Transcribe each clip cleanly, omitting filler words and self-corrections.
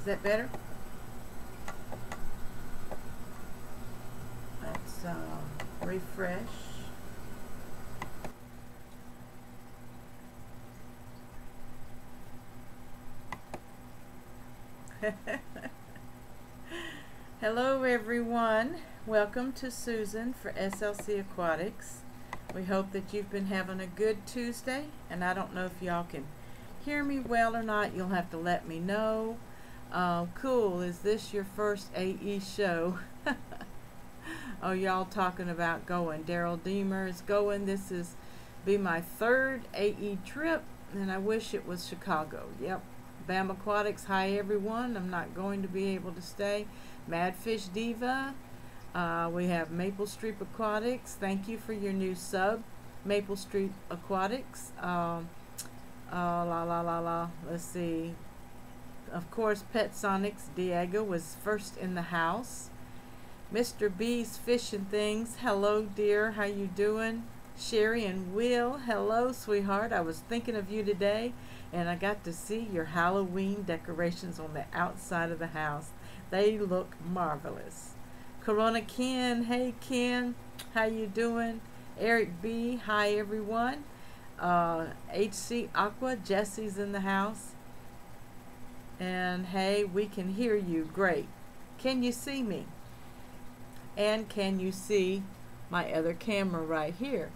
Is that better? Let's refresh. Hello everyone, welcome to Susan for SLC Aquatics. We hope that you've been having a good Tuesday, and I don't know if y'all can hear me well or not. You'll have to let me know. Cool, is this your first AE show? Oh, y'all talking about going. Daryl Deemer is going. This is be my third AE trip, and I wish it was Chicago. Yep. Bam Aquatics, hi everyone. I'm not going to be able to stay. Madfish Diva. We have Maple Street Aquatics. Thank you for your new sub, Maple Street Aquatics. Let's see. Of course, Pet Sonics Diego was first in the house. Mr. B's Fishing Things. Hello, dear. How you doing? Sherry and Will. Hello, sweetheart. I was thinking of you today, and I got to see your Halloween decorations on the outside of the house. They look marvelous. Corona Ken. Hey, Ken. How you doing? Eric B. Hi, everyone. HC Aqua. Jesse's in the house. And hey, we can hear you. Great. Can you see me? And can you see my other camera right here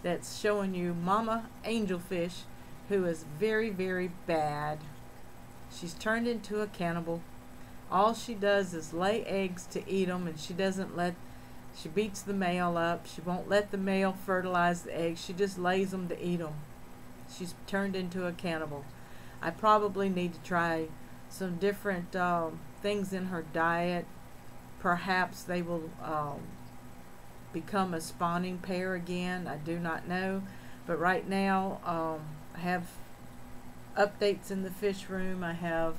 that's showing you Mama Angelfish, who is very, very bad. She's turned into a cannibal. All she does is lay eggs to eat them, and she beats the male up. She won't let the male fertilize the eggs. She just lays them to eat them. She's turned into a cannibal. I probably need to try some different things in her diet. Perhaps they will become a spawning pair again. I do not know. But right now, I have updates in the fish room. I have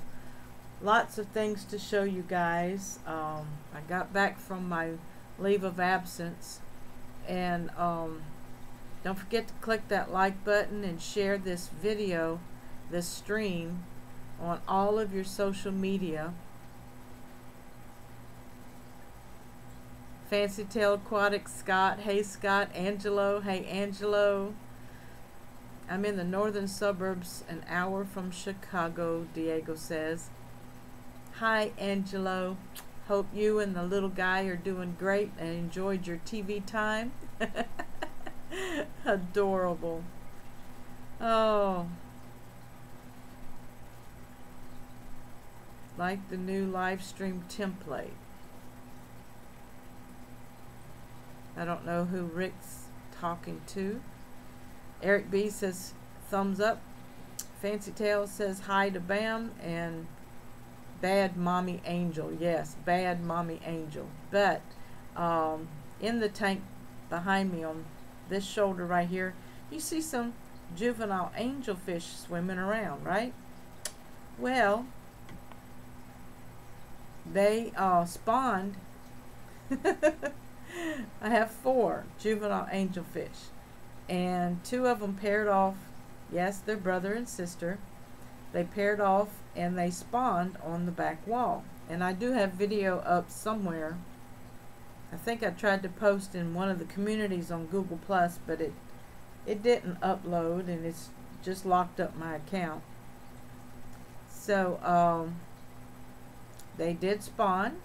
lots of things to show you guys. I got back from my leave of absence. And don't forget to click that like button and share this video, this stream, on all of your social media. Fancy Tail Aquatics, Scott. Hey, Scott. Angelo. Hey, Angelo. I'm in the northern suburbs, an hour from Chicago, Diego says. Hi, Angelo. Hope you and the little guy are doing great and enjoyed your TV time. Adorable. Oh. Like the new live stream template. I don't know who Rick's talking to. Eric B says thumbs up. Fancy Tail says hi to Bam, and Bad Mommy Angel. Yes, Bad Mommy Angel. But in the tank behind me on this shoulder right here, you see some juvenile angelfish swimming around, right? Well, they spawned. I have 4 juvenile angelfish, and 2 of them paired off. Yes, they're brother and sister. They paired off and they spawned on the back wall. And I do have video up somewhere. I think I tried to post in one of the communities on Google Plus, but it didn't upload, and it's just locked up my account. So they did spawn,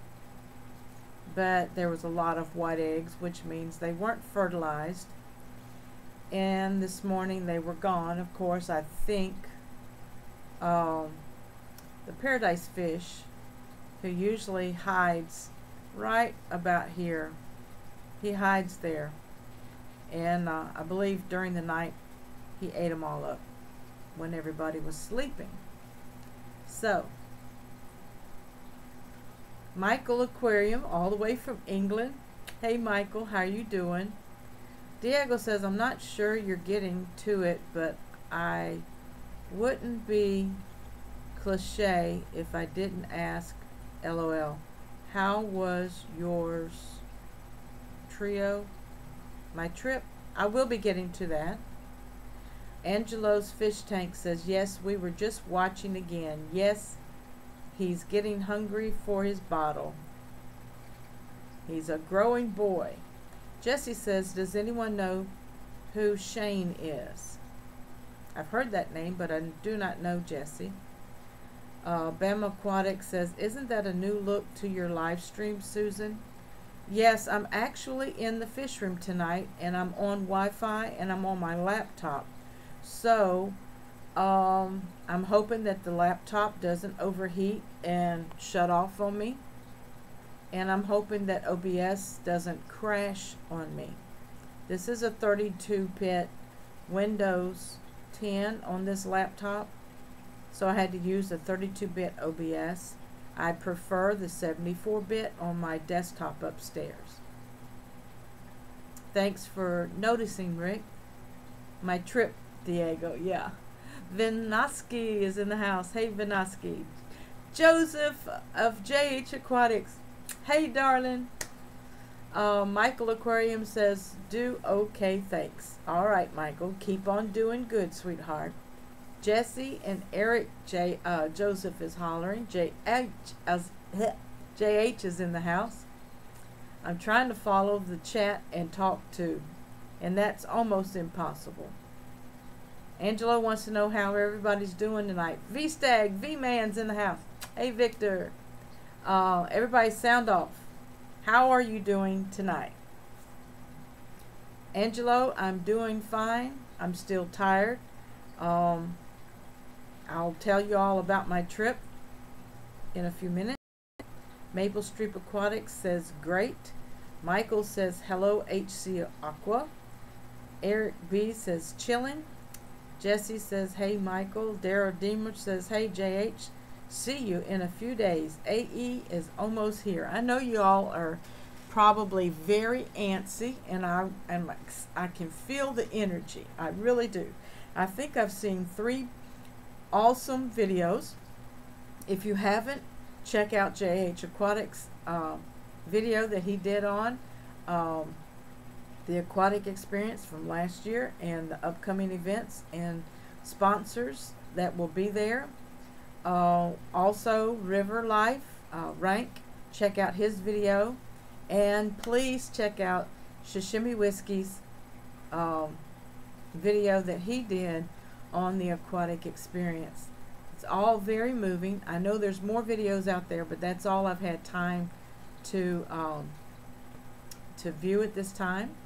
but there was a lot of white eggs, which means they weren't fertilized. And this morning they were gone. Of course, I think the paradise fish, who usually hides right about here, he hides there. And I believe during the night he ate them all up when everybody was sleeping. So, Michael Aquarium, all the way from England. Hey Michael, how you doing? Diego says, I'm not sure you're getting to it, but I wouldn't be cliche if I didn't ask. LOL. How was yours? Trio? My trip? I will be getting to that. Angelo's Fish Tank says, yes, we were just watching again. Yes, He's getting hungry for his bottle. He's a growing boy. Jesse says, does anyone know who Shane is? I've heard that name, but I do not know Jesse. Bam Aquatics says, isn't that a new look to your live stream, Susan? Yes, I'm actually in the fish room tonight, and I'm on Wi-Fi, and I'm on my laptop. So, I'm hoping that the laptop doesn't overheat and shut off on me. And I'm hoping that OBS doesn't crash on me. This is a 32-bit Windows 10 on this laptop, so I had to use a 32-bit OBS. I prefer the 74-bit on my desktop upstairs. Thanks for noticing, Rick. My trip, Diego, yeah. Vinoski is in the house. Hey, Vinoski. Joseph of JH Aquatics. Hey, darling. Michael Aquarium says, do okay, thanks. All right, Michael. Keep on doing good, sweetheart. Jesse and Eric Joseph is hollering. JH is in the house. I'm trying to follow the chat and talk too, and that's almost impossible. Angelo wants to know how everybody's doing tonight. V-Stag, V-Man's in the house. Hey, Victor. Everybody sound off. How are you doing tonight? Angelo, I'm doing fine. I'm still tired. I'll tell you all about my trip in a few minutes. Maple Street Aquatics says great. Michael says hello HC Aqua. Eric B says chilling. Jesse says hey Michael. Daryl Deemer says hey JH. See you in a few days. AE is almost here. I know you all are probably very antsy, and I can feel the energy. I really do. I think I've seen 3 awesome videos. If you haven't, check out JH Aquatics video that he did on the aquatic experience from last year and the upcoming events and sponsors that will be there. Also River Life Rank, check out his video, and please check out Sashimi Whiskey's video that he did on the aquatic experience. It's all very moving. I know there's more videos out there, but that's all I've had time to view at this time.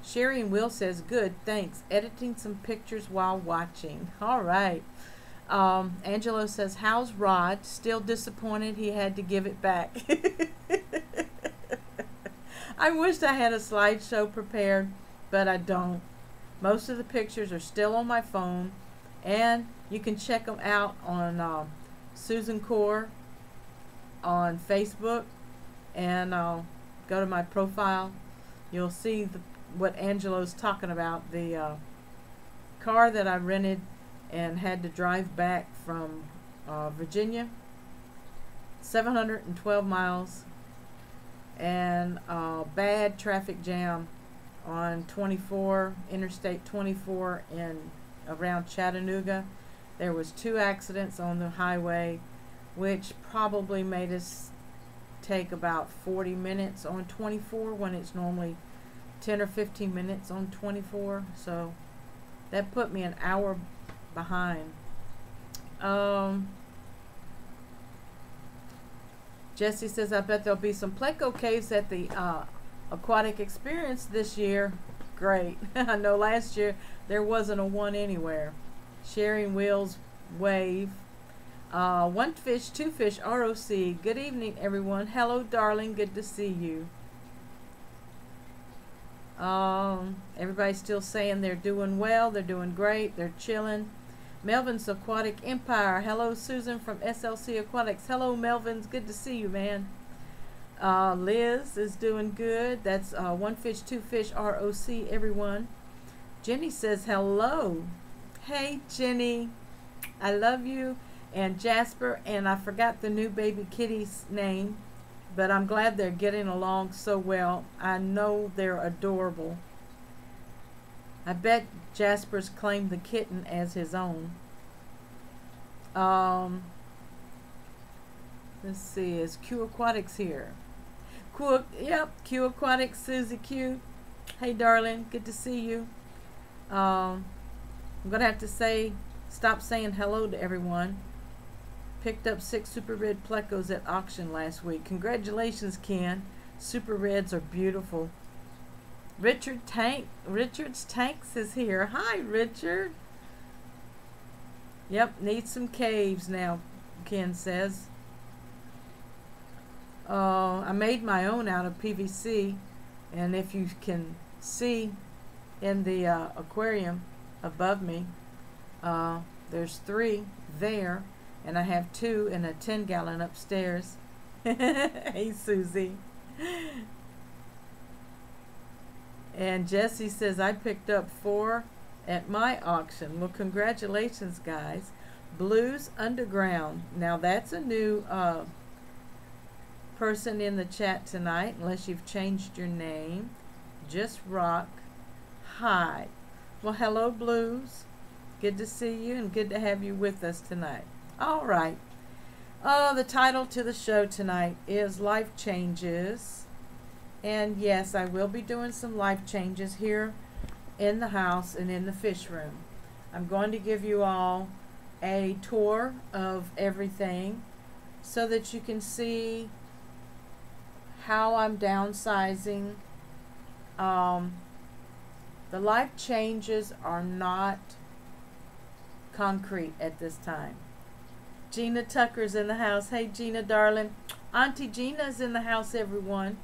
Sherry and Will says good, thanks, editing some pictures while watching. All right. Angelo says, how's Rod? Still disappointed he had to give it back. I wished I had a slideshow prepared, but I don't. Most of the pictures are still on my phone, and you can check them out on Susan Core on Facebook, and go to my profile. You'll see what Angelo's talking about, the car that I rented and had to drive back from Virginia, 712 miles, and bad traffic jam on 24, Interstate 24 in around Chattanooga. There was 2 accidents on the highway, which probably made us take about 40 minutes on 24 when it's normally 10 or 15 minutes on 24. So that put me an hour behind. Jesse says, I bet there'll be some Pleco caves at the aquatic experience this year. Great. I know last year there wasn't a one anywhere. Sharing Wheels Wave. 1 fish, 2 fish, ROC. Good evening, everyone. Hello, darling. Good to see you. Everybody's still saying they're doing well. They're doing great. They're chilling. Melvin's Aquatic Empire. Hello, Susan from SLC Aquatics. Hello, Melvin's. Good to see you, man. Liz is doing good. That's 1 fish, 2 fish, ROC, everyone. Jenny says hello. Hey, Jenny. I love you. And Jasper, and I forgot the new baby kitty's name, but I'm glad they're getting along so well. I know they're adorable. I bet Jasper's claimed the kitten as his own. Let's see, is Q Aquatics here? Yep, Q Aquatics, Susie Q. Hey, darling, good to see you. I'm gonna have to stop saying hello to everyone. Picked up 6 super red plecos at auction last week. Congratulations, Ken. Super reds are beautiful. Richard's Tanks is here. Hi, Richard. Yep, need some caves now, Ken says. I made my own out of PVC, and if you can see in the aquarium above me, there's 3 there, and I have 2 in a 10-gallon upstairs. Hey, Susie. And Jesse says, I picked up 4 at my auction. Well, congratulations, guys. Blues Underground. Now, that's a new person in the chat tonight, unless you've changed your name. Just Rock. Hi. Well, hello, Blues. Good to see you and good to have you with us tonight. All right. The title to the show tonight is Life Changes. And yes, I will be doing some life changes here in the house and in the fish room. I'm going to give you all a tour of everything so that you can see how I'm downsizing. The life changes are not concrete at this time. Gina Tucker's in the house. Hey, Gina, darling. Auntie Gina's in the house, everyone.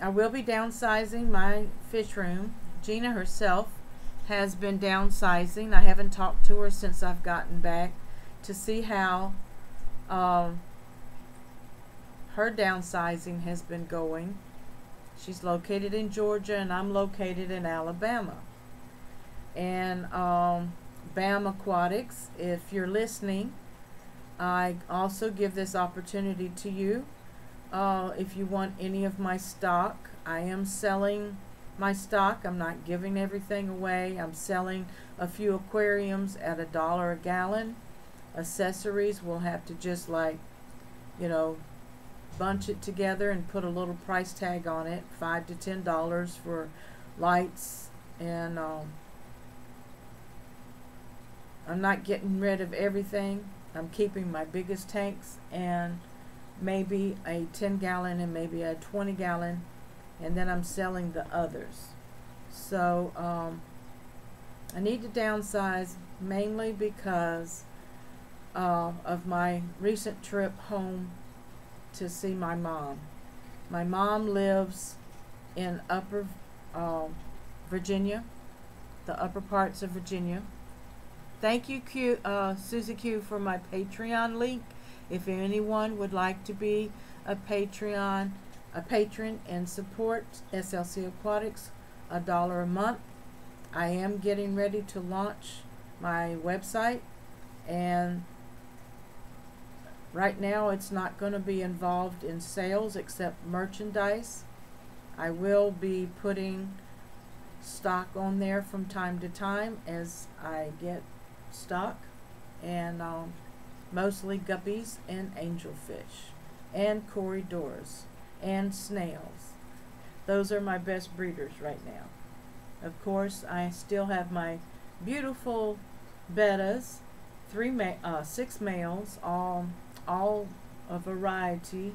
I will be downsizing my fish room. Gina herself has been downsizing. I haven't talked to her since I've gotten back to see how her downsizing has been going. She's located in Georgia and I'm located in Alabama. And BAM Aquatics, if you're listening, I also give this opportunity to you. If you want any of my stock, I am selling my stock. I'm not giving everything away. I'm selling a few aquariums at $1 a gallon. Accessories, we'll have to just bunch it together and put a little price tag on it, $5 to $10 for lights. And I'm not getting rid of everything. I'm keeping my biggest tanks and maybe a 10-gallon and maybe a 20-gallon, and then I'm selling the others. So I need to downsize mainly because of my recent trip home to see my mom. My mom lives in upper Virginia, the upper parts of Virginia. Thank you, Susie Q, for my Patreon link. If anyone would like to be a patron and support SLC Aquatics, $1 a month. I am getting ready to launch my website, and right now it's not going to be involved in sales except merchandise. I will be putting stock on there from time to time as I get stock, and mostly guppies and angelfish and corridors and snails. Those are my best breeders right now. Of course, I still have my beautiful bettas, 6 males, all a variety,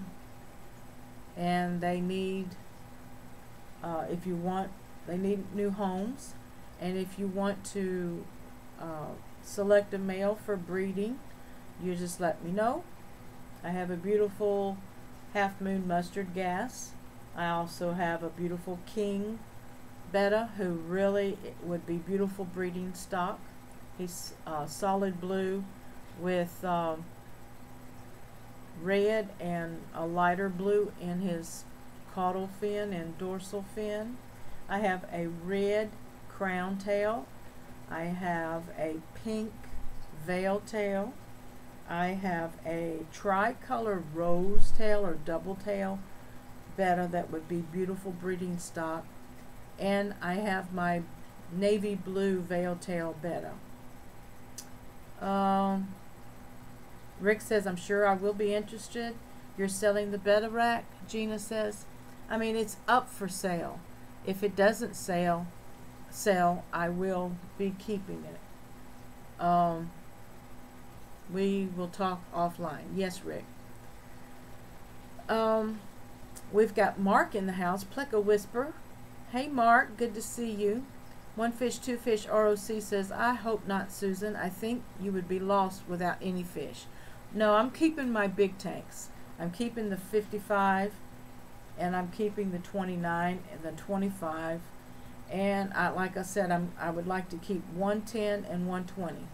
and they need they need new homes, and if you want to select a male for breeding, you just let me know. I have a beautiful half moon mustard gas. I also have a beautiful king betta who really would be beautiful breeding stock. He's solid blue with red and a lighter blue in his caudal fin and dorsal fin. I have a red crown tail. I have a pink veil tail. I have a tricolor rose tail or double tail betta that would be beautiful breeding stock. And I have my navy blue veil tail betta. Rick says, I'm sure I will be interested. You're selling the betta rack, Gina says. I mean, it's up for sale. If it doesn't sell, I will be keeping it. We will talk offline. Yes, Rick. We've got Mark in the house. Pleco Whisper. Hey, Mark. Good to see you. One Fish, Two Fish ROC says, I hope not, Susan. I think you would be lost without any fish. No, I'm keeping my big tanks. I'm keeping the 55, and I'm keeping the 29 and the 25. And like I said, I would like to keep 110 and 120.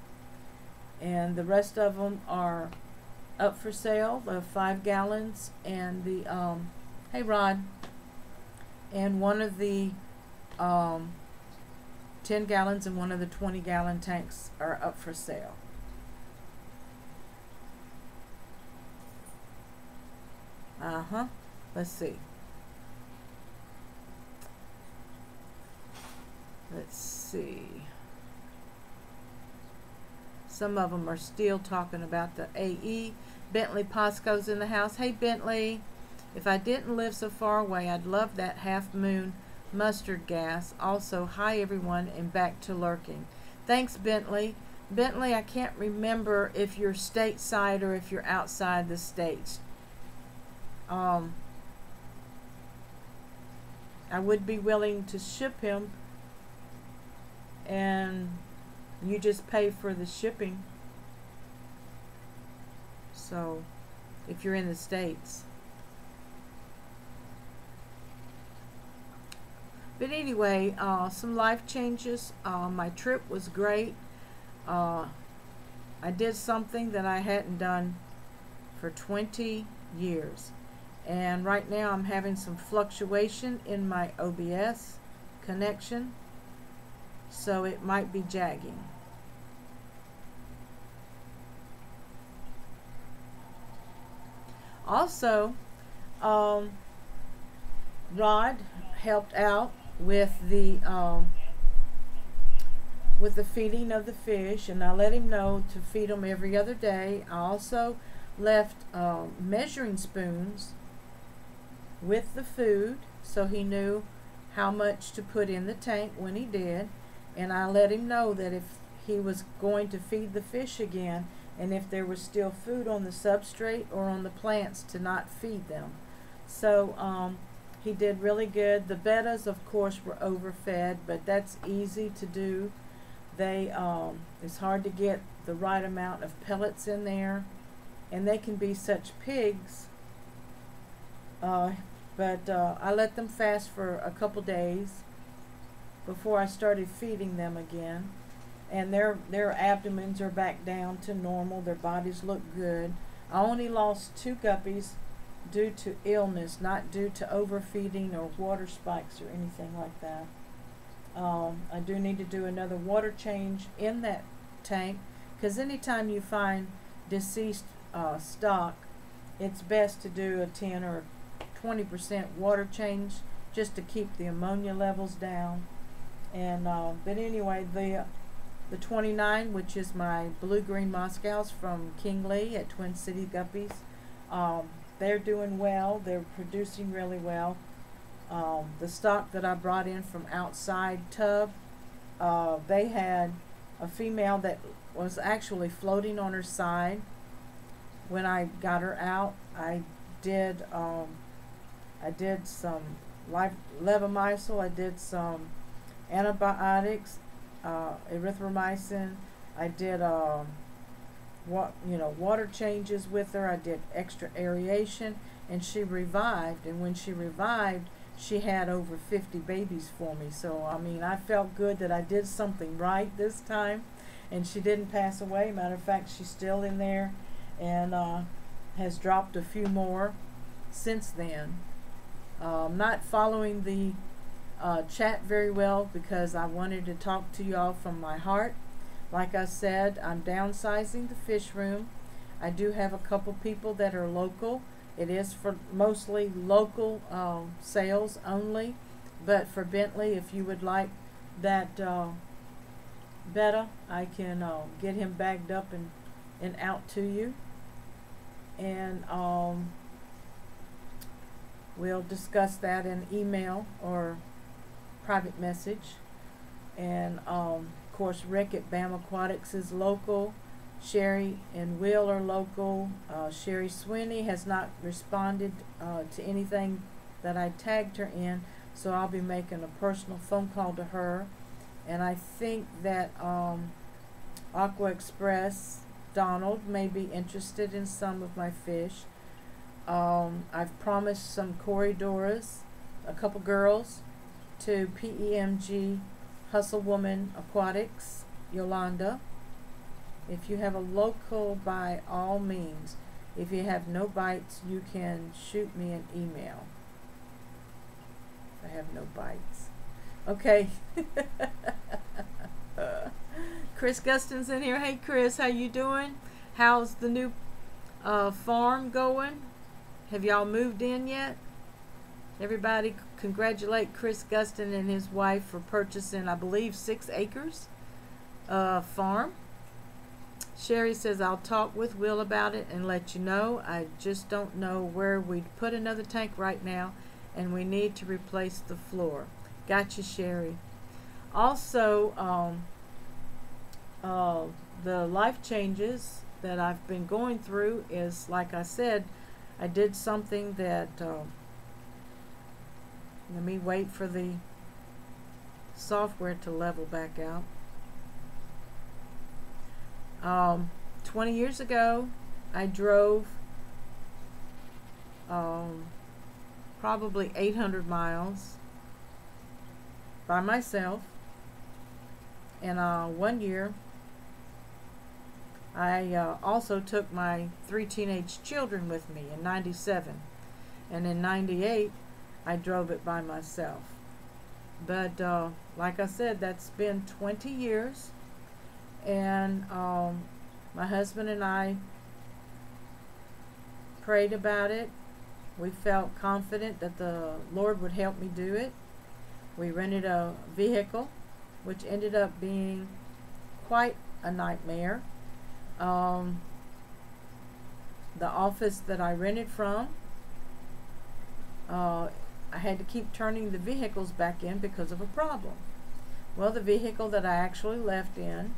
And the rest of them are up for sale, the 5 gallons and the, hey Rod, and one of the 10 gallons and one of the 20-gallon tanks are up for sale. Let's see. Some of them are still talking about the AE. Bentley Posco's in the house. Hey, Bentley. If I didn't live so far away, I'd love that Half Moon mustard gas. Also, hi, everyone, and back to lurking. Thanks, Bentley. Bentley, I can't remember if you're stateside or if you're outside the states. I would be willing to ship him, and you just pay for the shipping. So, if you're in the States. But anyway, some life changes. My trip was great. I did something that I hadn't done for 20 years. And right now I'm having some fluctuation in my OBS connection. So it might be jagging. Also, Rod helped out with the feeding of the fish, and I let him know to feed them every other day. I also left measuring spoons with the food, so he knew how much to put in the tank when he did. And I let him know that if he was going to feed the fish again, and if there was still food on the substrate or on the plants, to not feed them. So he did really good. The bettas, of course, were overfed, but that's easy to do. It's hard to get the right amount of pellets in there, and they can be such pigs. But I let them fast for a couple days before I started feeding them again, and their abdomens are back down to normal. Their bodies look good. I only lost 2 guppies due to illness, not due to overfeeding or water spikes or anything like that. I do need to do another water change in that tank, because anytime you find deceased stock, it's best to do a 10 or 20% water change just to keep the ammonia levels down. And but anyway, the 29, which is my blue-green Moscows from King Lee at Twin City Guppies, they're doing well. They're producing really well. The stock that I brought in from outside Tub, they had a female that was actually floating on her side. When I got her out, I did some levomycin, I did some antibiotics, erythromycin. I did water changes with her. I did extra aeration, and she revived. And when she revived, she had over 50 babies for me. So I mean, I felt good that I did something right this time, and she didn't pass away. Matter of fact, she's still in there, and has dropped a few more since then. Not following the chat very well because I wanted to talk to y'all from my heart. Like I said, I'm downsizing the fish room. I do have a couple people that are local. It is for mostly local sales only, but for Bentley, if you would like that better, I can get him bagged up and out to you. And we'll discuss that in email or private message. And of course, Rick at BAM Aquatics is local. Sherry and Will are local. Sherry Sweeney has not responded to anything that I tagged her in, so I'll be making a personal phone call to her. And I think that Aqua Express Donald may be interested in some of my fish. I've promised some corridoras, a couple girls, to PEMG Hustle Woman Aquatics, Yolanda. If you have a local, by all means. If you have no bites, you can shoot me an email. I have no bites. Okay. Chris Guston's in here. Hey Chris, how you doing? How's the new farm going? Have y'all moved in yet? Everybody congratulate Chris Guston and his wife for purchasing, I believe, 6 acres farm. Sherry says, I'll talk with Will about it and let you know. I just don't know where we'd put another tank right now, and we need to replace the floor. Gotcha, Sherry. Also, the life changes that I've been going through is, like I said, I did something that, let me wait for the software to level back out. 20 years ago, I drove probably 800 miles by myself, and one year I also took my 3 teenage children with me in '97, and in '98 I drove it by myself. But like I said, that's been 20 years. And my husband and I prayed about it. We felt confident that the Lord would help me do it. We rented a vehicle, which ended up being quite a nightmare. The office that I rented from, I had to keep turning the vehicles back in because of a problem. Well, the vehicle that I actually left in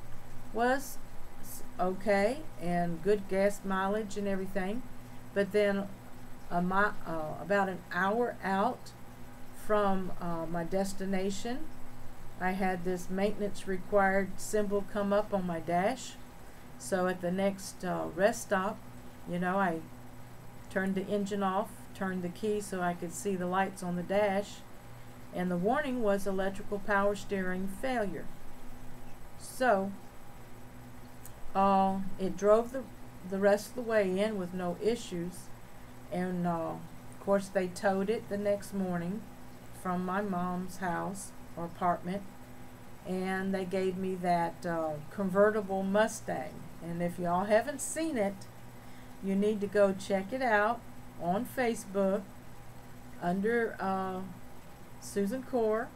was okay and good gas mileage and everything, but then about an hour out from my destination, I had this maintenance required symbol come up on my dash. So at the next rest stop, you know, I turned the engine off, turned the key so I could see the lights on the dash, and the warning was electrical power steering failure. So it drove the rest of the way in with no issues, and of course they towed it the next morning from my mom's house or apartment, and they gave me that convertible Mustang. And if y'all haven't seen it, you need to go check it out on Facebook under Susan Core,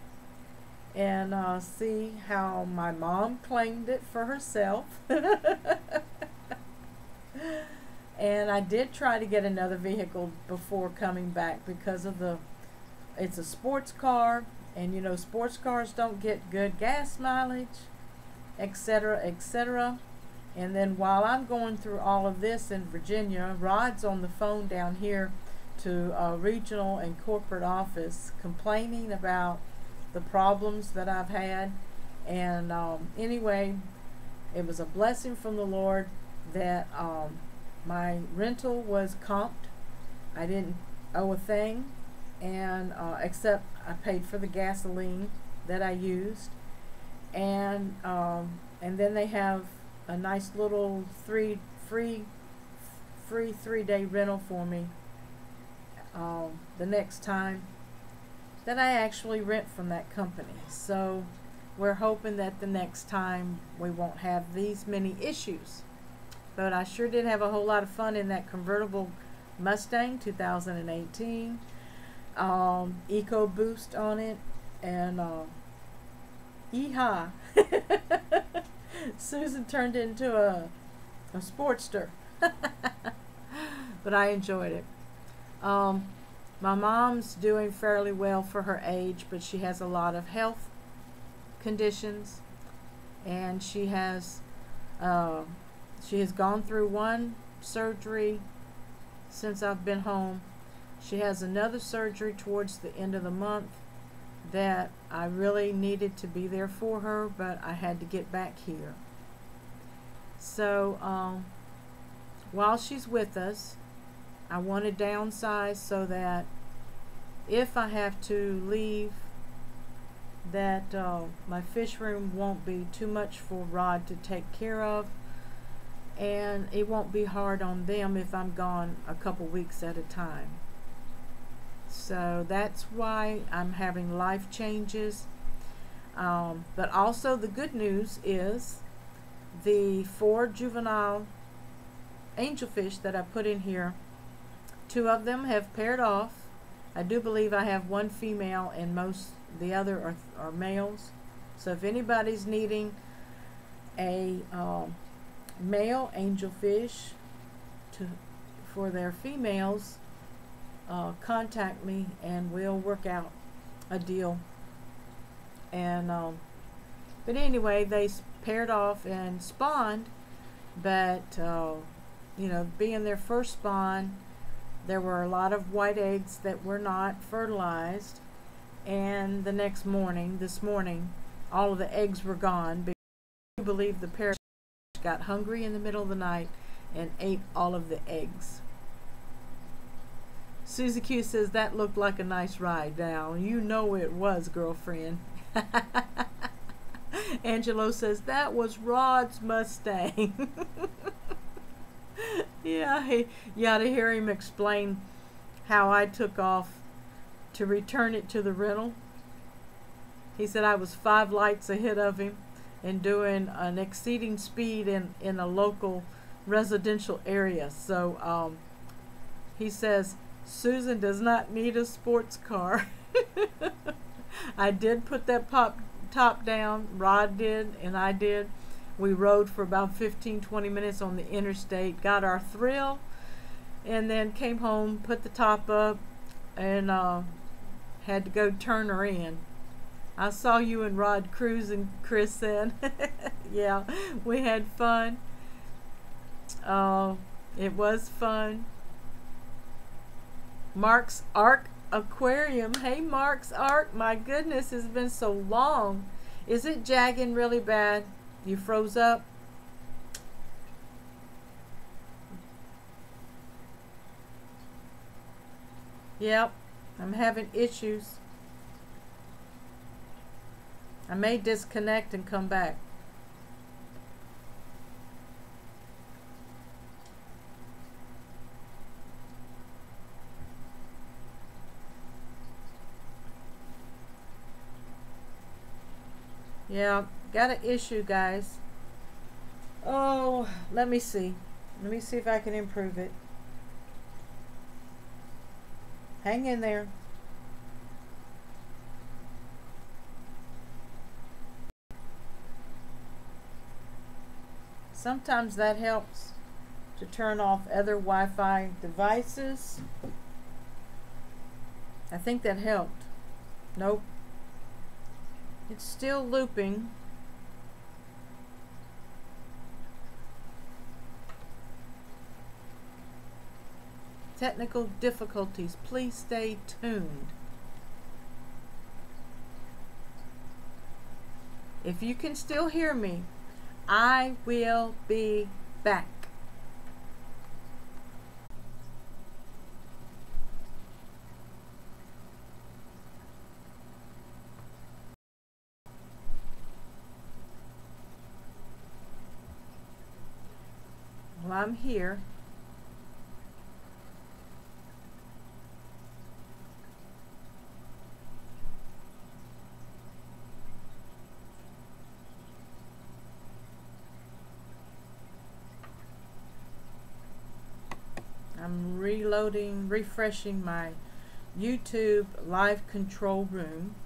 and see how my mom claimed it for herself. And I did try to get another vehicle before coming back because of it's a sports car, and you know sports cars don't get good gas mileage, etc., etc. And then while I'm going through all of this in Virginia, Rod's on the phone down here to a regional and corporate office complaining about the problems that I've had. And anyway, it was a blessing from the Lord that my rental was comped. I didn't owe a thing, and except I paid for the gasoline that I used, and then they have a nice little free 3-day rental for me the next time that I actually rent from that company. So we're hoping that the next time we won't have these many issues. But I sure did have a whole lot of fun in that convertible Mustang 2018. EcoBoost on it, and Yeehaw. Susan turned into a sportster. But I enjoyed it. My mom's doing fairly well for her age, but she has a lot of health conditions, and she has gone through one surgery since I've been home. She has another surgery towards the end of the month that I really needed to be there for her, but I had to get back here. So while she's with us, I want to downsize so that if I have to leave, that my fish room won't be too much for Rod to take care of, and it won't be hard on them if I'm gone a couple weeks at a time. So that's why I'm having life changes. But also the good news is the 4 juvenile angelfish that I put in here, 2 of them have paired off. I do believe I have 1 female and the other are males. So if anybody's needing a male angelfish for their females, contact me and we'll work out a deal. And but anyway, they paired off and spawned, but you know, being their first spawn, there were a lot of white eggs that were not fertilized, and this morning, all of the eggs were gone because I believe the parrot got hungry in the middle of the night and ate all of the eggs. Susie Q says that looked like a nice ride. Now, you know it was, girlfriend. Angelo says that was Rod's Mustang. Yeah, you ought to hear him explain how I took off to return it to the rental. He said I was 5 lights ahead of him and doing an exceeding speed in a local residential area. So he says Susan does not need a sports car. I did put that top down. Rod did and I did. We rode for about 15-20 minutes on the interstate, got our thrill, and then came home, put the top up, and had to go turn her in. I saw you and Rod cruising, Chris said. Yeah, we had fun. It was fun. Mark's Ark Aquarium. Hey, Mark's Ark. My goodness, it's been so long. Is it jagging really bad? You froze up? Yep, I'm having issues. I may disconnect and come back. Yeah, got an issue, guys. Oh, let me see. Let me see if I can improve it. Hang in there. Sometimes that helps to turn off other Wi-Fi devices. I think that helped. Nope. It's still looping. Technical difficulties. Please stay tuned. If you can still hear me, I will be back. Well, I'm here. I'm reloading, refreshing my YouTube live control room.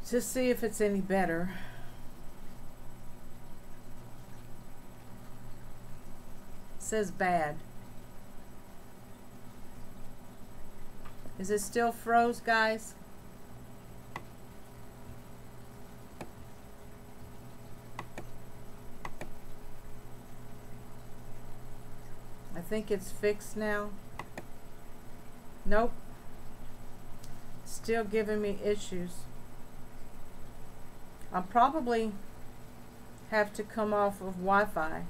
to see if it's any better. It says bad. Is it still froze, guys? I think it's fixed now. Nope. Still giving me issues. I'll probably have to come off of Wi-Fi.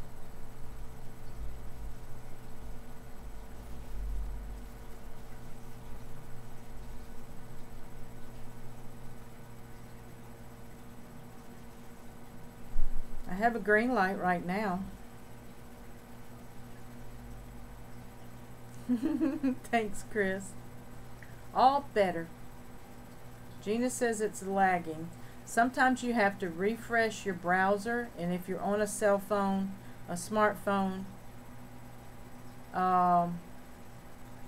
I have a green light right now. Thanks, Chris. All better. Gina says it's lagging. Sometimes you have to refresh your browser, and if you're on a cell phone, a smartphone,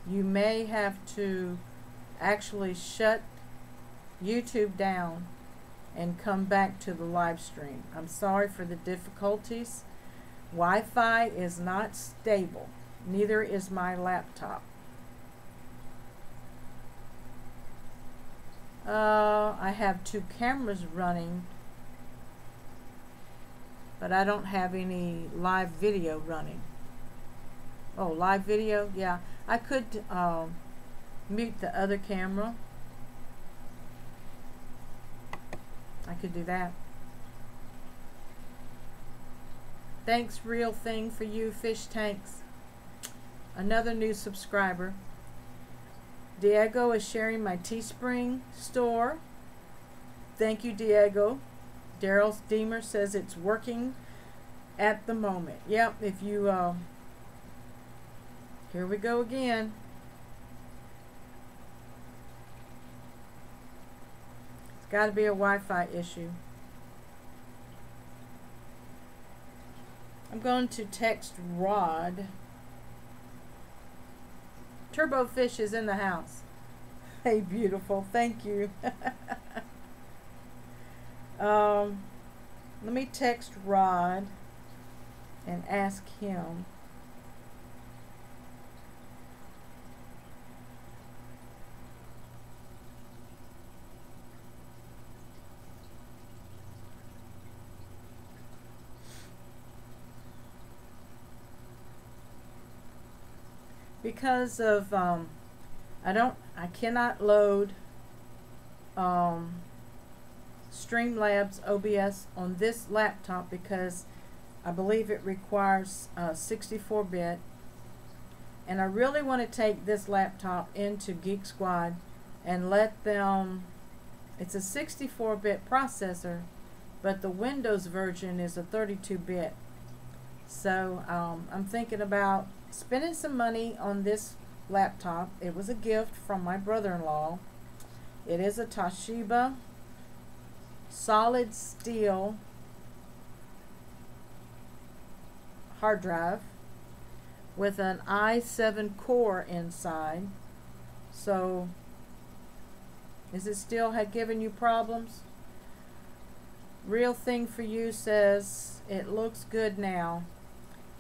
you may have to actually shut YouTube down and come back to the live stream. I'm sorry for the difficulties. Wi-Fi is not stable. Neither is my laptop. I have 2 cameras running, but I don't have any live video running. Oh, live video? Yeah, I could mute the other camera. I could do that. Thanks, Real Thing, for you, Fish Tanks. Another new subscriber. Diego is sharing my Teespring store. Thank you, Diego. Daryl Steamer says it's working at the moment. Yep, if you, here we go again. It's got to be a Wi-Fi issue. I'm going to text Rod. Turbo Fish is in the house. Hey, beautiful. Thank you. Let me text Rod and ask him. Because of I cannot load Streamlabs OBS on this laptop because I believe it requires 64-bit, and I really want to take this laptop into Geek Squad and let them, it's a 64-bit processor, but the Windows version is a 32-bit. So I'm thinking about spending some money on this laptop. It was a gift from my brother-in-law. It is a Toshiba solid steel hard drive with an i7 core inside. So is it still given you problems? Real Thing for You says it looks good now.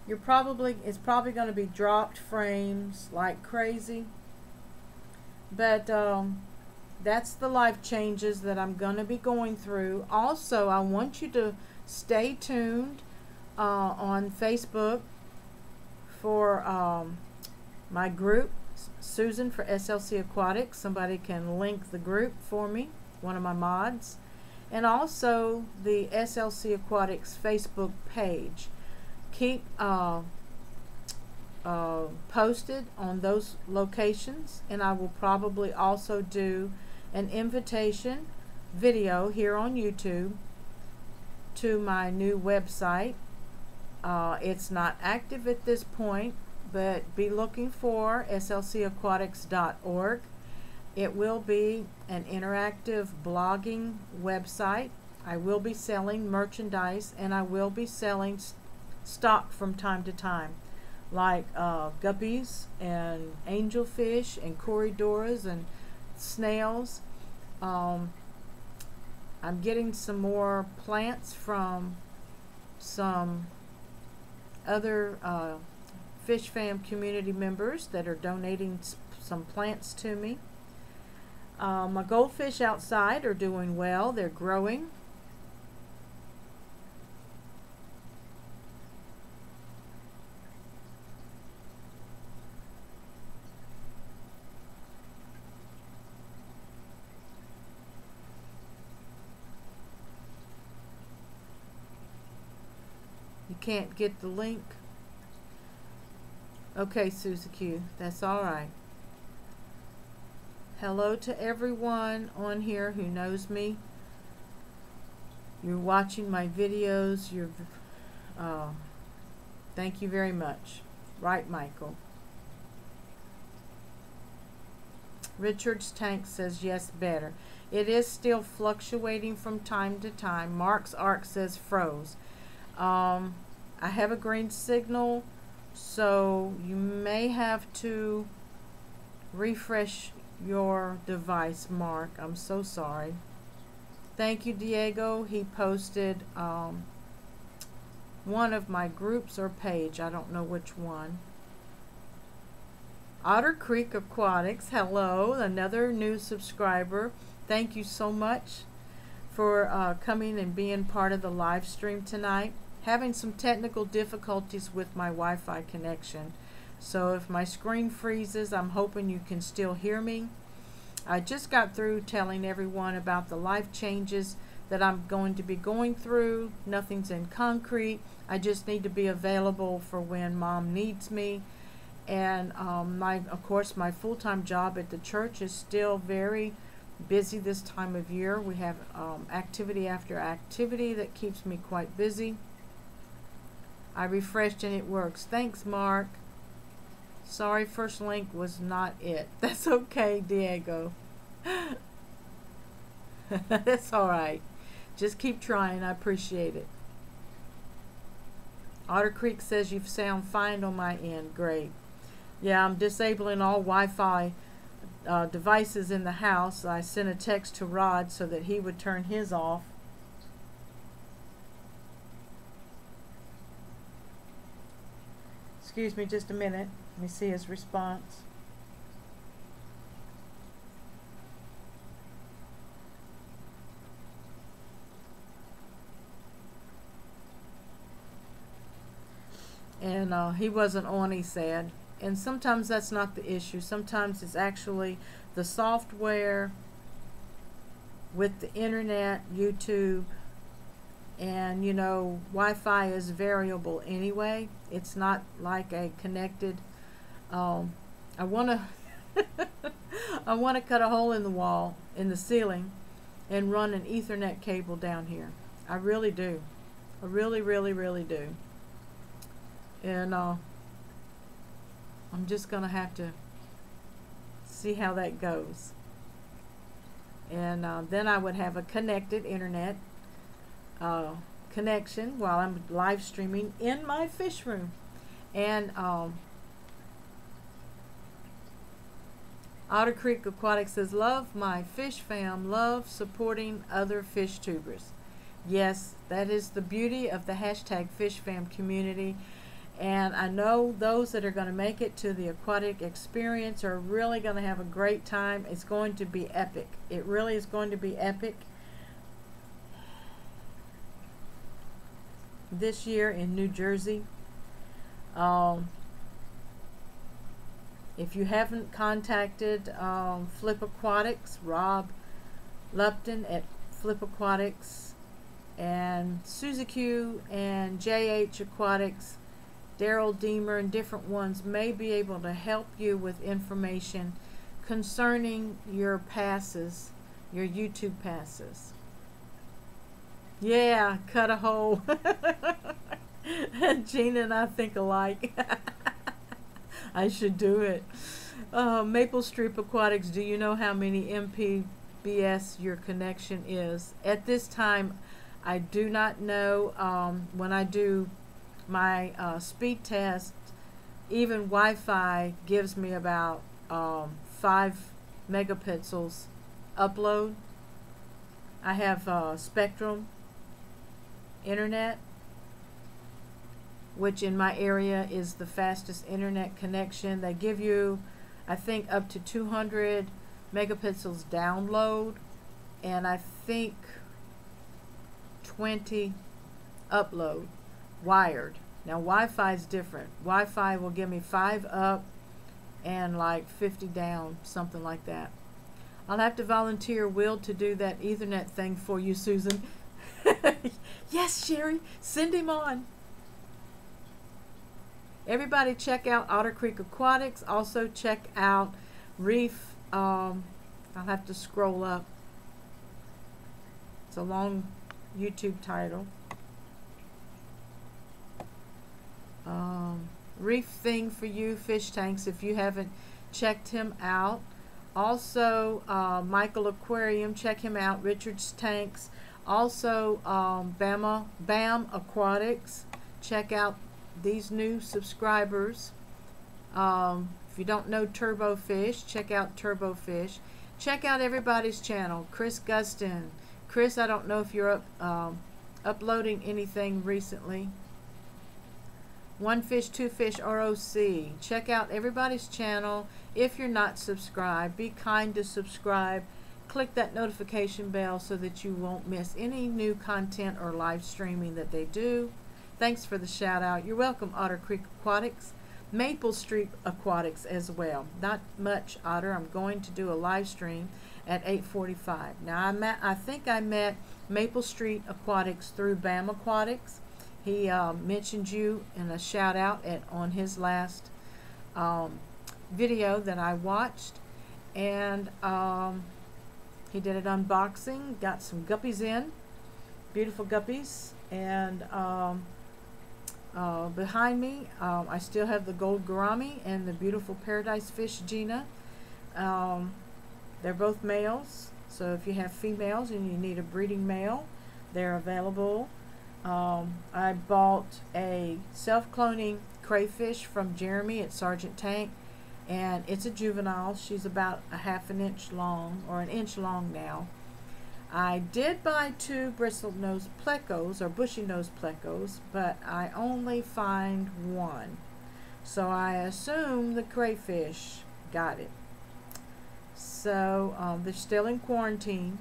It's probably going to be dropped frames like crazy, but that's the life changes that I'm going to be going through. Also, I want you to stay tuned on Facebook for my group, Susan for SLC Aquatics. Somebody can link the group for me, one of my mods, and also the SLC Aquatics Facebook page. Keep posted on those locations, and I will probably also do an invitation video here on YouTube to my new website. It's not active at this point, but be looking for slcaquatics.org. It will be an interactive blogging website. I will be selling merchandise, and I will be selling stock from time to time, like guppies and angelfish and corydoras and snails. I'm getting some more plants from some other Fish Fam community members that are donating some plants to me. My goldfish outside are doing well. They're growing. You can't get the link? Okay, Susie Q, that's all right. Hello to everyone on here who knows me. You're watching my videos. Thank you very much. Right, Michael. Richard's Tank says yes, better. It is still fluctuating from time to time. Mark's Arc says froze. I have a green signal, so you may have to refresh your device, Mark. I'm so sorry. Thank you, Diego. He posted one of my groups or page. I don't know which one. Otter Creek Aquatics, hello, another new subscriber. Thank you so much for coming and being part of the live stream tonight. Having some technical difficulties with my Wi-Fi connection. So if my screen freezes, I'm hoping you can still hear me. I just got through telling everyone about the life changes that I'm going to be going through. Nothing's in concrete. I just need to be available for when Mom needs me. And of course, my full-time job at the church is still very busy this time of year. We have activity after activity that keeps me quite busy. I refreshed and it works. Thanks, Mark. Sorry, first link was not it. That's okay, Diego. That's all right. Just keep trying. I appreciate it. Otter Creek says you sound fine on my end. Great. Yeah, I'm disabling all Wi-Fi devices in the house. I sent a text to Rod so that he would turn his off. Excuse me just a minute. Let me see his response. And he wasn't on, he said. And sometimes that's not the issue. Sometimes it's actually the software with the internet, YouTube, and you know, Wi-Fi is variable anyway. It's not like a connected. I want to I want to cut a hole in the wall, in the ceiling, and run an Ethernet cable down here. I really do. I really, really, really do. And I'm just gonna have to see how that goes. And then I would have a connected internet connection while I'm live streaming in my fish room. And Otter Creek Aquatics says, love my fish fam, love supporting other fish tubers. Yes, that is the beauty of the hashtag fish fam community. And I know those that are going to make it to the aquatic experience are really going to have a great time. It's going to be epic. It really is going to be epic. This year in New Jersey. If you haven't contacted Flip Aquatics, Rob Lupton at Flip Aquatics, and Susie Q and JH Aquatics, Daryl Deemer, and different ones may be able to help you with information concerning your passes, your YouTube passes. Yeah, cut a hole. Gina and I think alike. I should do it. Maple Street Aquatics, do you know how many MPBS your connection is? At this time, I do not know. When I do my speed test, even Wi-Fi gives me about 5 megapixels upload. I have Spectrum internet, which in my area is the fastest internet connection. They give you, I think, up to 200 megapixels download, and I think 20 upload wired. Now Wi-Fi is different. Wi-Fi will give me 5 up and like 50 down, something like that. I'll have to volunteer Will to do that Ethernet thing for you, Susan. Yes, Sherry, send him on. Everybody check out Otter Creek Aquatics. Also check out Reef. I'll have to scroll up. It's a long YouTube title. Reef Thing for You fish tanks, if you haven't checked him out. Also Michael Aquarium, check him out. Richard's Tanks. Also Bam Aquatics, check out these new subscribers. If you don't know Turbo Fish, check out Turbo Fish. Check out everybody's channel. Chris Gustin. Chris, I don't know if you're uploading anything recently. One Fish, Two Fish, ROC. Check out everybody's channel. If you're not subscribed, be kind to subscribe. Click that notification bell so that you won't miss any new content or live streaming that they do. Thanks for the shout out. You're welcome, Otter Creek Aquatics. Maple Street Aquatics as well. Not much, Otter. I'm going to do a live stream at 8:45. Now I think I met Maple Street Aquatics through Bam Aquatics. He mentioned you in a shout out on his last video that I watched, and he did an unboxing, got some guppies in, beautiful guppies, and behind me I still have the gold gourami and the beautiful paradise fish Gina. They're both males, so if you have females and you need a breeding male, they're available. I bought a self-cloning crayfish from Jeremy at Sergeant Tank, and it's a juvenile. She's about a ½ inch long, or an inch long now. I did buy 2 bristle-nosed plecos, or bushy-nosed plecos, but I only find 1. So I assume the crayfish got it. So they're still in quarantine,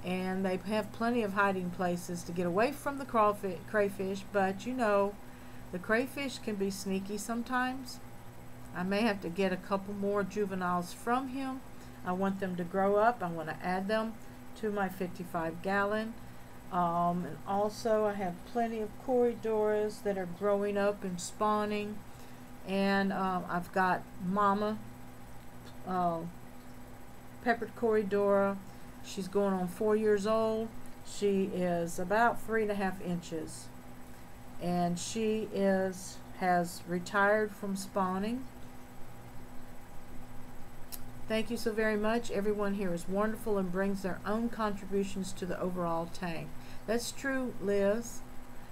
and they have plenty of hiding places to get away from the crayfish, but you know, the crayfish can be sneaky sometimes. I may have to get a couple more juveniles from him. I want them to grow up. I want to add them to my 55-gallon. And also I have plenty of corridoras that are growing up and spawning. And I've got mama peppered corridora. She's going on 4 years old. She is about 3.5 inches. And she has retired from spawning. Thank you so very much. Everyone here is wonderful and brings their own contributions to the overall tank. That's true, Liz.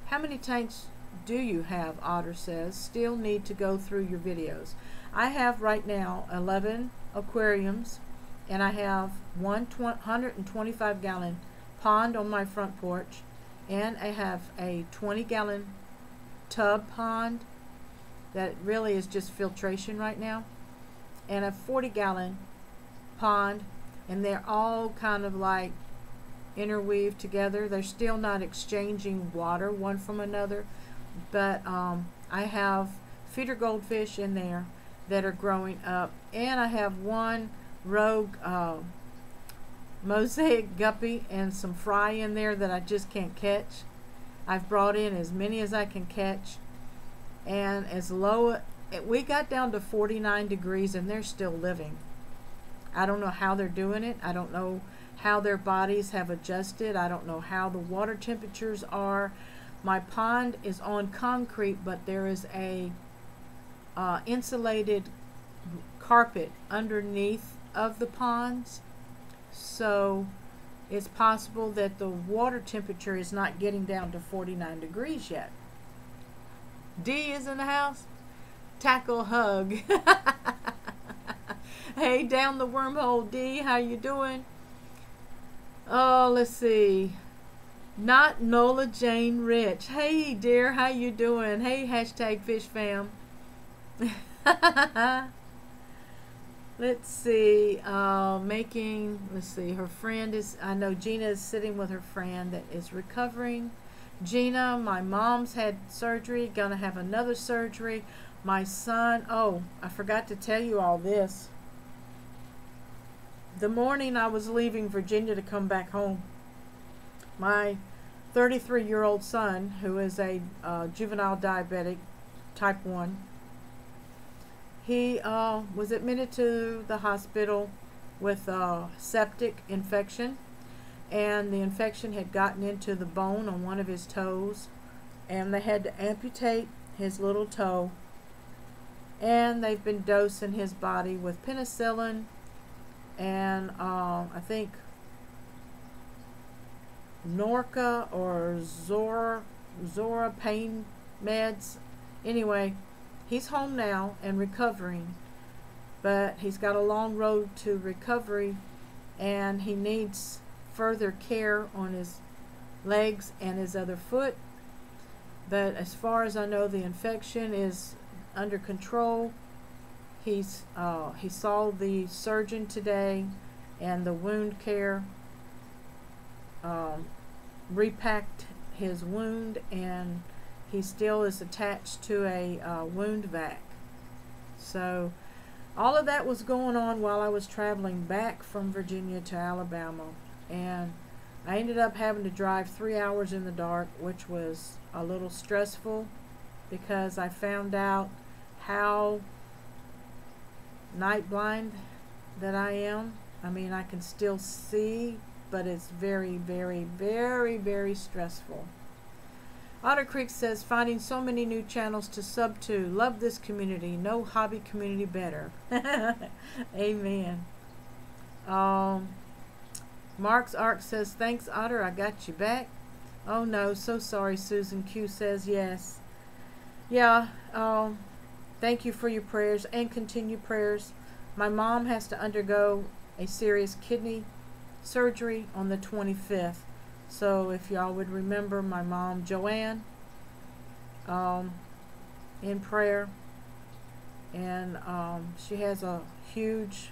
How many tanks do you have? Otter says. Still need to go through your videos. I have right now 11 aquariums, and I have one 125-gallon pond on my front porch, and I have a 20-gallon tub pond that really is just filtration right now, and a 40-gallon pond, and they're all kind of like interweaved together. They're still not exchanging water one from another, but I have feeder goldfish in there that are growing up, and I have one rogue mosaic guppy and some fry in there that I just can't catch. I've brought in as many as I can catch, and as low, we got down to 49 degrees and they're still living. I don't know how they're doing it. I don't know how their bodies have adjusted. I don't know how the water temperatures are. My pond is on concrete, but there is a insulated carpet underneath of the ponds, so it's possible that the water temperature is not getting down to 49 degrees yet. D is in the house. Tackle hug. Hey, down the wormhole, D, how you doing? Oh, let's see. Not Nola Jane Rich. Hey, dear, how you doing? Hey, hashtag fish fam. Let's see. Let's see. Her friend is, I know Gina is sitting with her friend that is recovering. Gina, my mom's had surgery, gonna have another surgery. My son, oh, I forgot to tell you all this. The morning I was leaving Virginia to come back home, my 33-year-old son, who is a juvenile diabetic, type 1, he was admitted to the hospital with a septic infection, and the infection had gotten into the bone on one of his toes, and they had to amputate his little toe, and they've been dosing his body with penicillin and I think Norca or Zora pain meds. Anyway, he's home now and recovering, but he's got a long road to recovery, and he needs further care on his legs and his other foot. But as far as I know, the infection is under control. He saw the surgeon today, and the wound care repacked his wound, and he still is attached to a wound vac. So all of that was going on while I was traveling back from Virginia to Alabama, and I ended up having to drive 3 hours in the dark, which was a little stressful because I found out how night blind that I am. I mean, I can still see, but it's very, very, very, very stressful. Otter Creek says, finding so many new channels to sub to. Love this community. No hobby community better. Amen. Mark's Ark says, thanks, Otter. I got you back. Oh, no. So sorry, Susan Q says yes. Yeah. Thank you for your prayers and continued prayers. My mom has to undergo a serious kidney surgery on the 25th. So if y'all would remember my mom, Joanne, in prayer. And she has a huge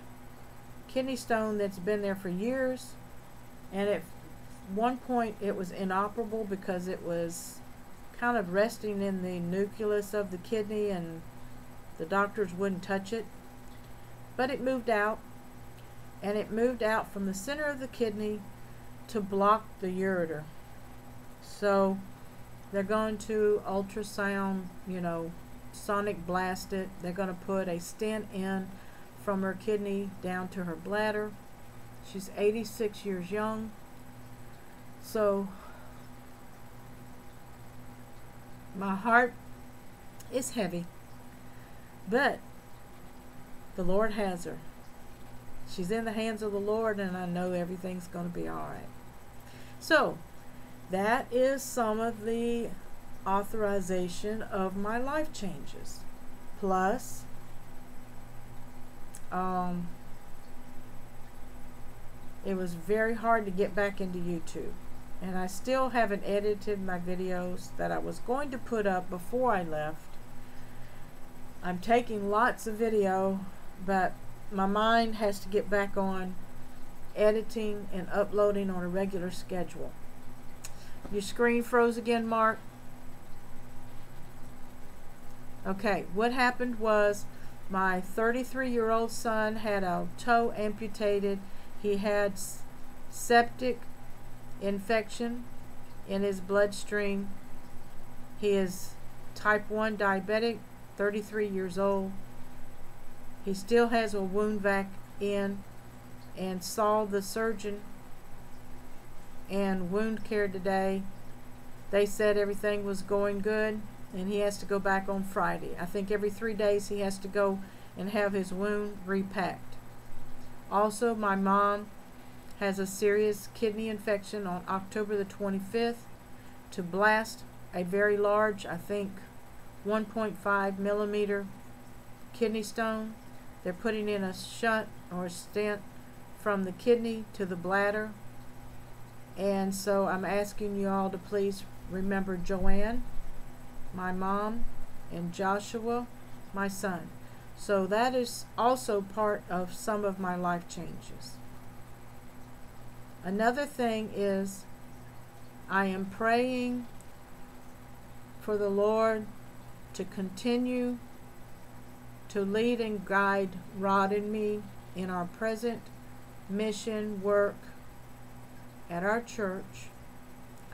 kidney stone that's been there for years. And at one point it was inoperable because it was kind of resting in the nucleus of the kidney, and the doctors wouldn't touch it. But it moved out, and it moved out from the center of the kidney to block the ureter. So they're going to ultrasound, sonic blast it. They're going to put a stent in from her kidney down to her bladder. She's 86 years young. So my heart is heavy, but the Lord has her. She's in the hands of the Lord, and I know everything's going to be all right. So that is some of the authorization of my life changes. Plus, it was very hard to get back into YouTube. And I still haven't edited my videos that I was going to put up before I left. I'm taking lots of video, but my mind has to get back on editing and uploading on a regular schedule. Your screen froze again, Mark. Okay, what happened was my 33-year-old son had a toe amputated. He had septic infection in his bloodstream. He is type 1 diabetic, 33 years old. He still has a wound vac in, and saw the surgeon and wound care today. They said everything was going good, and he has to go back on Friday. I think every 3 days he has to go and have his wound repacked. Also, my mom has a serious kidney infection on October the 25th to blast a very large, I think 1.5 millimeter kidney stone. They're putting in a shunt or a stent from the kidney to the bladder. And so I'm asking you all to please remember Joanne, my mom, and Joshua, my son. So that is also part of some of my life changes. Another thing is I am praying for the Lord to continue to lead and guide Rod and me in our present mission work at our church.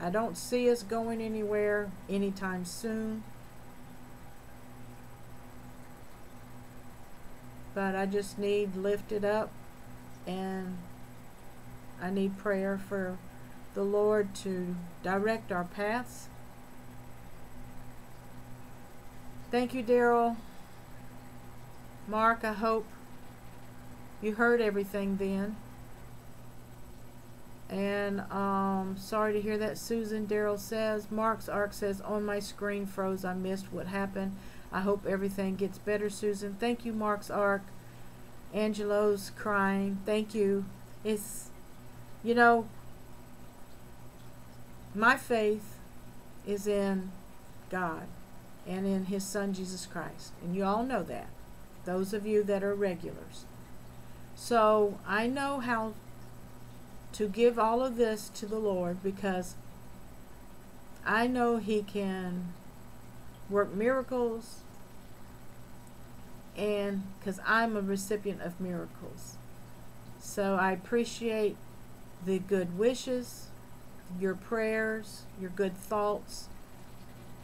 I don't see us going anywhere anytime soon, but I just need lifted up, and I need prayer for the Lord to direct our paths. Thank you, Daryl. Mark, I hope you heard everything then. And sorry to hear that, Susan. Daryl says, Mark's Ark says, on my screen froze. I missed what happened. I hope everything gets better, Susan. Thank you, Mark's Ark. Angelo's crying. Thank you. It's, you know, my faith is in God and in His Son, Jesus Christ. And you all know that, those of you that are regulars. So I know how to give all of this to the Lord, because I know He can work miracles, and because I'm a recipient of miracles. So I appreciate the good wishes, your prayers, your good thoughts,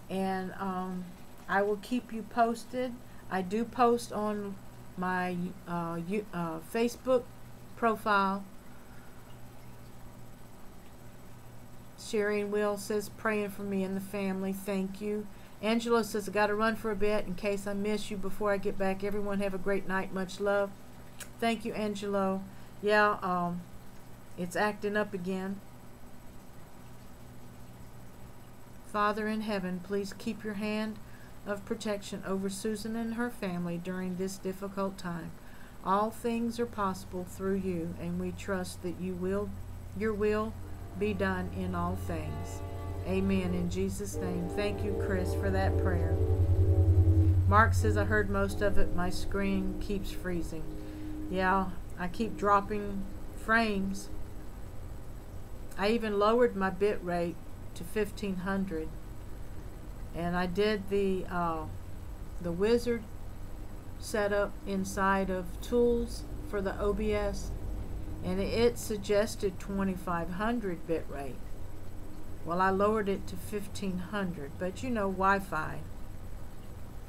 and I will keep you posted. I do post on my Facebook profile. Sharing Will says, praying for me and the family. Thank you. Angela says, I got to run for a bit in case I miss you before I get back. Everyone have a great night. Much love. Thank you, Angelo. Yeah, it's acting up again. Father in heaven, please keep your hand of protection over Susan and her family during this difficult time. All things are possible through you, and we trust that your will be done in all things. Amen. In Jesus' name. Thank you, Chris, for that prayer. Mark says, I heard most of it. My screen keeps freezing. Yeah, I keep dropping frames. I even lowered my bit rate to 1500, and I did the wizard setup inside of tools for the OBS, and it suggested 2500 bit rate. Well, I lowered it to 1500, but you know, Wi-Fi.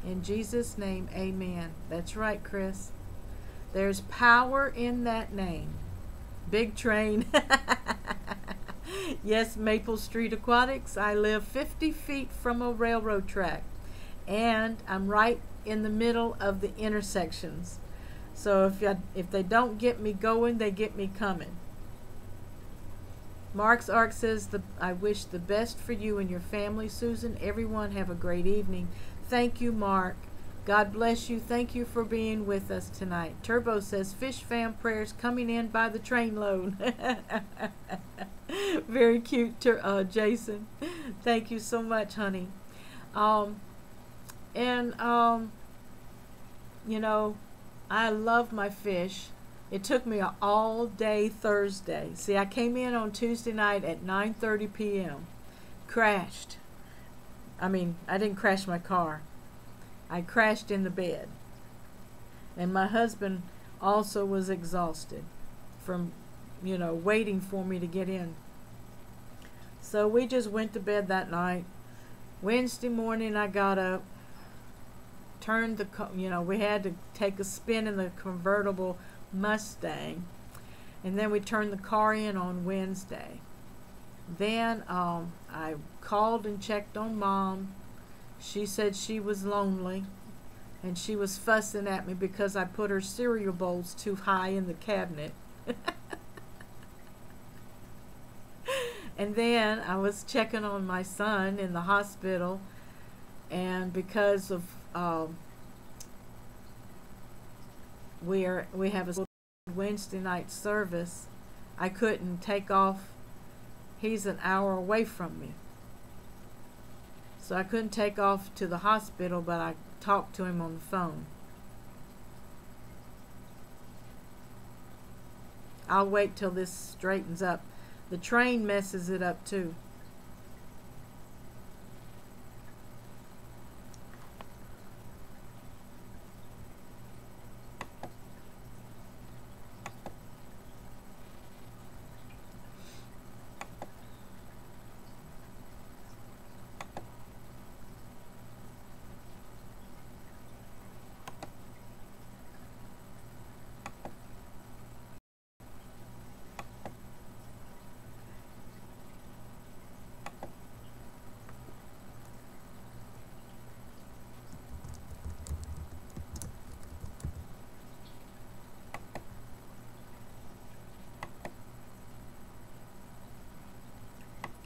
In Jesus' name, amen. That's right, Chris. There's power in that name. Big Train. Yes, Maple Street Aquatics. I live 50 feet from a railroad track, and I'm right in the middle of the intersections. So if they don't get me going, they get me coming. Mark's Ark says, I wish the best for you and your family, Susan. Everyone have a great evening. Thank you, Mark. God bless you. Thank you for being with us tonight. Turbo says, Fish Fam prayers coming in by the trainload. Very cute, Jason. Thank you so much, honey. You know, I love my fish. It took me an all-day Thursday. See, I came in on Tuesday night at 9:30 p.m. Crashed. I mean, I didn't crash my car. I crashed in the bed. And my husband also was exhausted from, you know, waiting for me to get in. So we just went to bed that night. Wednesday morning I got up, turned the, we had to take a spin in the convertible Mustang, and then we turned the car in on Wednesday. Then I called and checked on Mom. She said she was lonely, and she was fussing at me because I put her cereal bowls too high in the cabinet. And then I was checking on my son in the hospital, and because of we have a Wednesday night service, I couldn't take off he's an hour away from me. So I couldn't take off to the hospital, but I talked to him on the phone. I'll wait till this straightens up. The train messes it up too.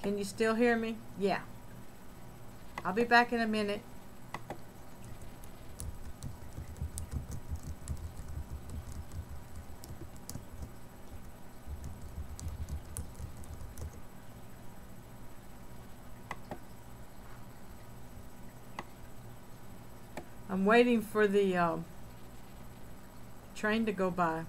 Can you still hear me? Yeah. I'll be back in a minute. I'm waiting for the train to go by.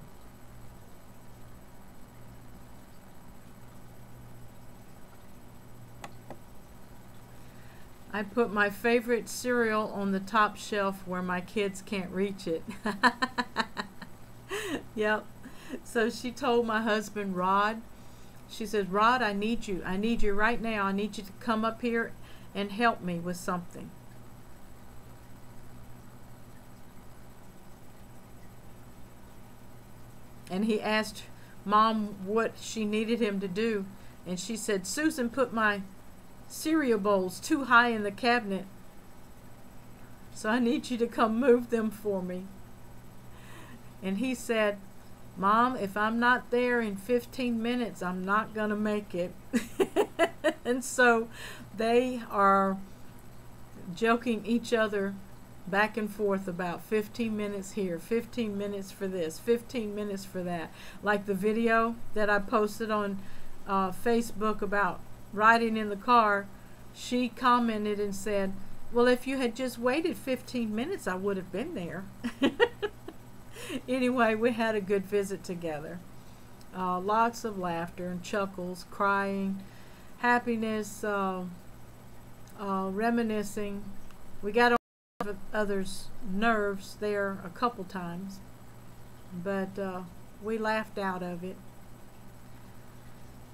I put my favorite cereal on the top shelf where my kids can't reach it. Yep. So she told my husband, Rod, she said, Rod, I need you. I need you right now. I need you to come up here and help me with something. And he asked Mom what she needed him to do. And she said, Susan put my cereal bowls too high in the cabinet, so I need you to come move them for me. And he said, Mom, if I'm not there in 15 minutes, I'm not gonna make it. And so they are joking each other back and forth about 15 minutes here, 15 minutes for this, 15 minutes for that. Like the video that I posted on Facebook about riding in the car, she commented and said, well, if you had just waited 15 minutes, I would have been there. Anyway, we had a good visit together. Lots of laughter and chuckles, crying, happiness, reminiscing. We got on others' nerves there a couple times, but we laughed out of it.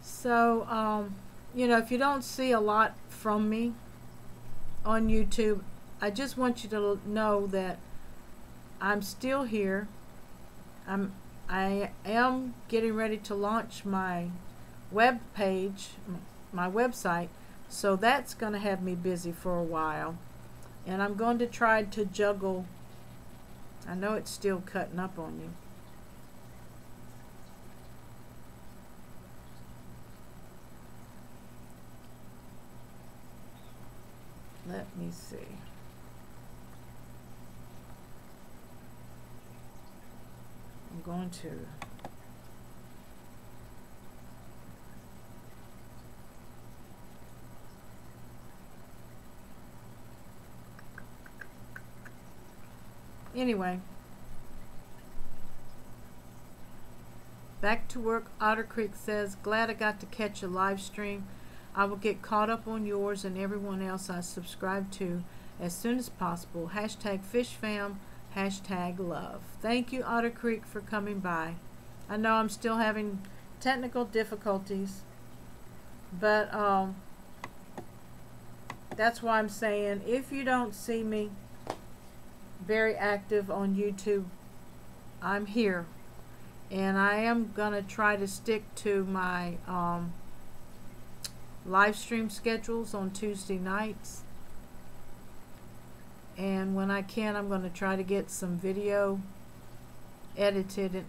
So, you know, if you don't see a lot from me on YouTube, I just want you to know that I'm still here. I am getting ready to launch my web page, my website, so that's going to have me busy for a while. And I'm going to try to juggle. I know it's still cutting up on you. Let me see. I'm going to anyway, back to work. Otter Creek says, glad I got to catch a live stream. I will get caught up on yours and everyone else I subscribe to as soon as possible. Hashtag FishFam, hashtag love. Thank you, Otter Creek, for coming by. I know I'm still having technical difficulties, but that's why I'm saying, if you don't see me very active on YouTube, I'm here. And I am going to try to stick to my live stream schedules on Tuesday nights, and when I can, I'm going to try to get some video edited and